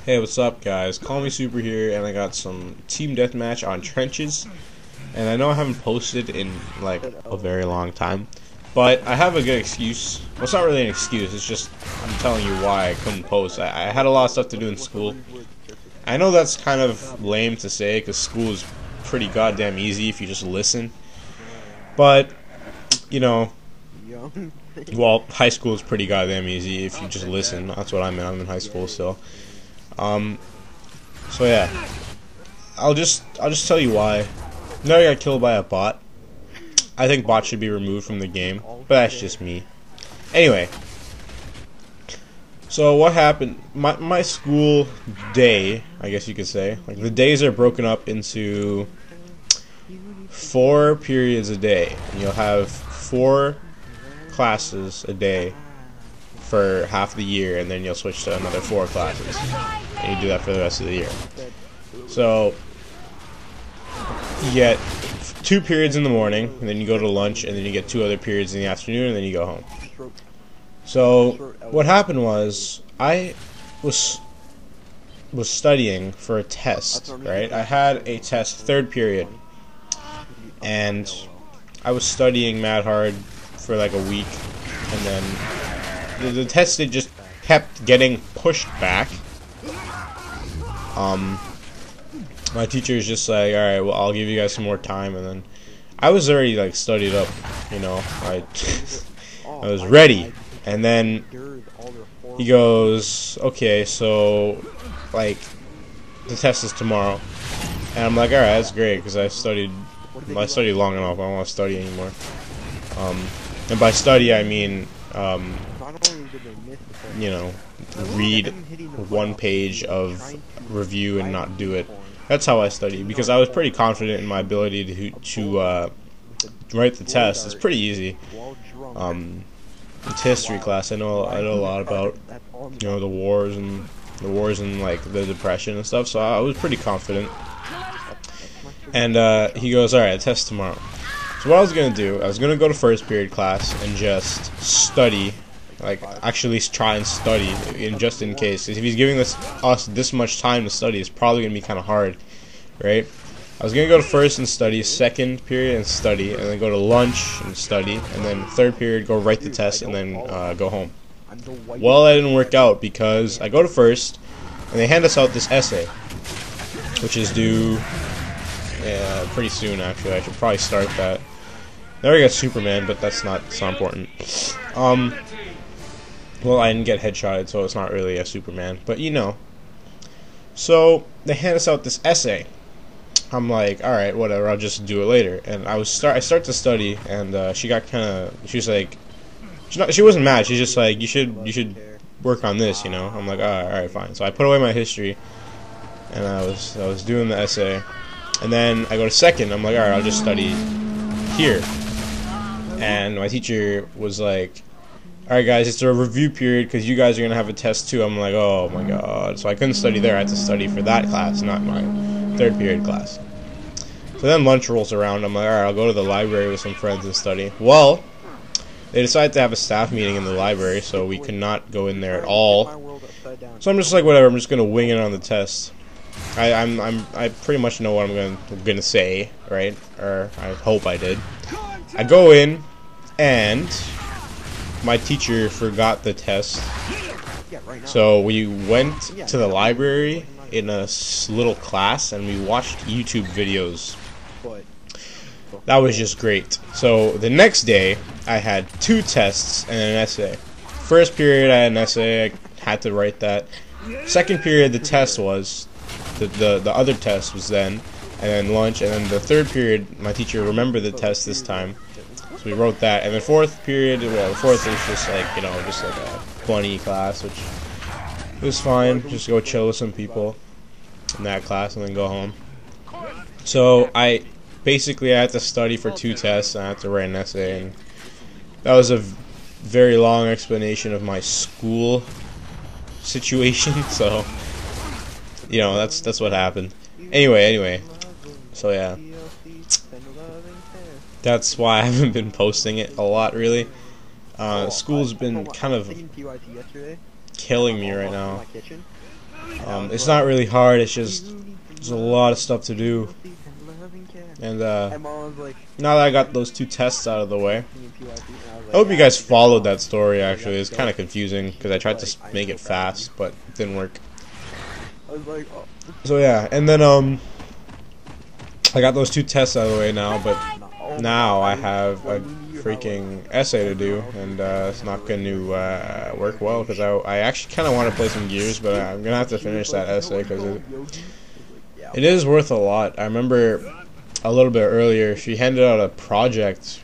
Hey, what's up, guys? Call me Super here, and I got some team deathmatch on trenches. And I know I haven't posted in like a very long time, but I have a good excuse. Well, it's not really an excuse. It's just I'm telling you why I couldn't post. I had a lot of stuff to do in school. I know that's kind of lame to say because school is pretty goddamn easy if you just listen. But you know, well, high school is pretty goddamn easy if you just listen. That's what I'm in. I'm in high school still. So yeah, I'll just tell you why. No, I got killed by a bot. I think bots should be removed from the game, but that's just me. Anyway, so what happened? My school day, I guess you could say, like the days are broken up into 4 periods a day. And you'll have 4 classes a day for half the year, and then you'll switch to another 4 classes, and you do that for the rest of the year. So you get 2 periods in the morning, and then you go to lunch, and then you get 2 other periods in the afternoon, and then you go home. So what happened was I was studying for a test, right? I had a test 3rd period, and I was studying mad hard for like a week, and then the test it just kept getting pushed back. My teacher was just like, alright, well, I'll give you guys some more time, and then I was already like studied up, you know, I was ready, and then he goes, okay, so like the test is tomorrow, and I'm like, alright, that's great, because I studied long enough, I don't want to study anymore. And by study I mean you know, read 1 page of review and not do it. That's how I study, because I was pretty confident in my ability to write the test. It's pretty easy. It's history class. I know a lot about, you know, the wars and like the Depression and stuff. So I was pretty confident. And he goes, all right, test tomorrow. So what I was gonna do, I was gonna go to 1st period class and just study. Like, actually try and study, just in case. If he's giving us this much time to study, it's probably going to be kind of hard, right? I was going to go to 1st and study, 2nd period and study, and then go to lunch and study, and then 3rd period go write the test, and then go home. Well, that didn't work out, because I go to 1st, and they hand us out this essay, which is due pretty soon, actually. I should probably start that. Now we got Superman, but that's not important. Well, I didn't get headshotted, so it's not really a Superman, but you know. So they hand us out this essay. I'm like, all right, whatever, I'll just do it later. And I start to study, and she got she was like, she wasn't mad. She's just like, you should work on this, you know. I'm like, all right, fine. So I put away my history, and I was doing the essay, and then I go to 2nd. I'm like, all right, I'll just study here. And my teacher was like, alright guys, it's a review period because you guys are going to have a test too. I'm like, oh my god. So I couldn't study there. I had to study for that class, not my 3rd period class. So then lunch rolls around. I'm like, alright, I'll go to the library with some friends and study. Well, they decided to have a staff meeting in the library, so we could not go in there at all. So I'm just like, whatever, I'm just going to wing it on the test. I pretty much know what I'm going to say, right? Or I hope I did. I go in, and my teacher forgot the test, so we went to the library in a little class and we watched YouTube videos. That was just great. So the next day I had 2 tests and an essay. 1st period I had an essay, I had to write that. 2nd period the test was, the other test was then, and then lunch, and then the 3rd period my teacher remembered the test this time. We wrote that, and then 4th period, well, the 4th was just like, you know, just like a funny class, which was fine. Just go chill with some people in that class and then go home. So I had to study for 2 tests, and I had to write an essay, and that was a very long explanation of my school situation. So, you know, that's what happened. Anyway, so yeah. That's why I haven't been posting it a lot, really. School's been kind of killing me right now. It's not really hard. It's just there's a lot of stuff to do. And now that I got those 2 tests out of the way, I hope you guys followed that story. Actually, it's kind of confusing because I tried to make it fast, but it didn't work. So yeah, and then I got those 2 tests out of the way now, but now I have a freaking essay to do, and it's not going to work well because I actually kind of want to play some Gears, but I'm gonna have to finish that essay because it is worth a lot. I remember a little bit earlier she handed out a project,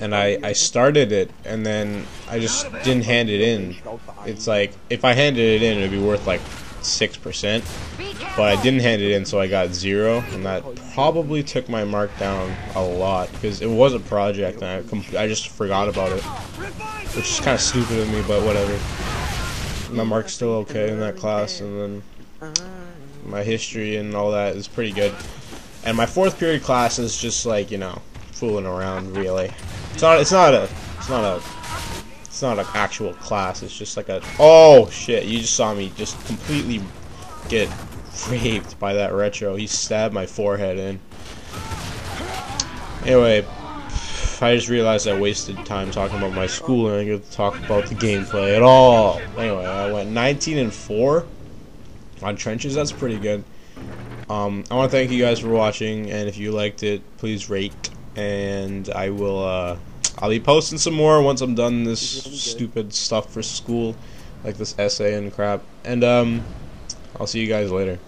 and I started it, and then I just didn't hand it in. It's like if I handed it in, it'd be worth like 6%, but I didn't hand it in, so I got 0, and that probably took my mark down a lot because it was a project and I just forgot about it, which is kind of stupid of me, but whatever. My mark's still okay in that class, and then my history and all that is pretty good. And my 4th period class is just like, you know, fooling around. Really, it's not an actual class. It's just like a, oh shit, you just saw me just completely get raped by that retro. He stabbed my forehead in. Anyway, I just realized I wasted time talking about my school and I didn't get to talk about the gameplay at all. Anyway, I went 19-4 on trenches. That's pretty good. I want to thank you guys for watching, and if you liked it, please rate, and I will I'll be posting some more once I'm done this stupid stuff for school, like this essay and crap, and I'll see you guys later.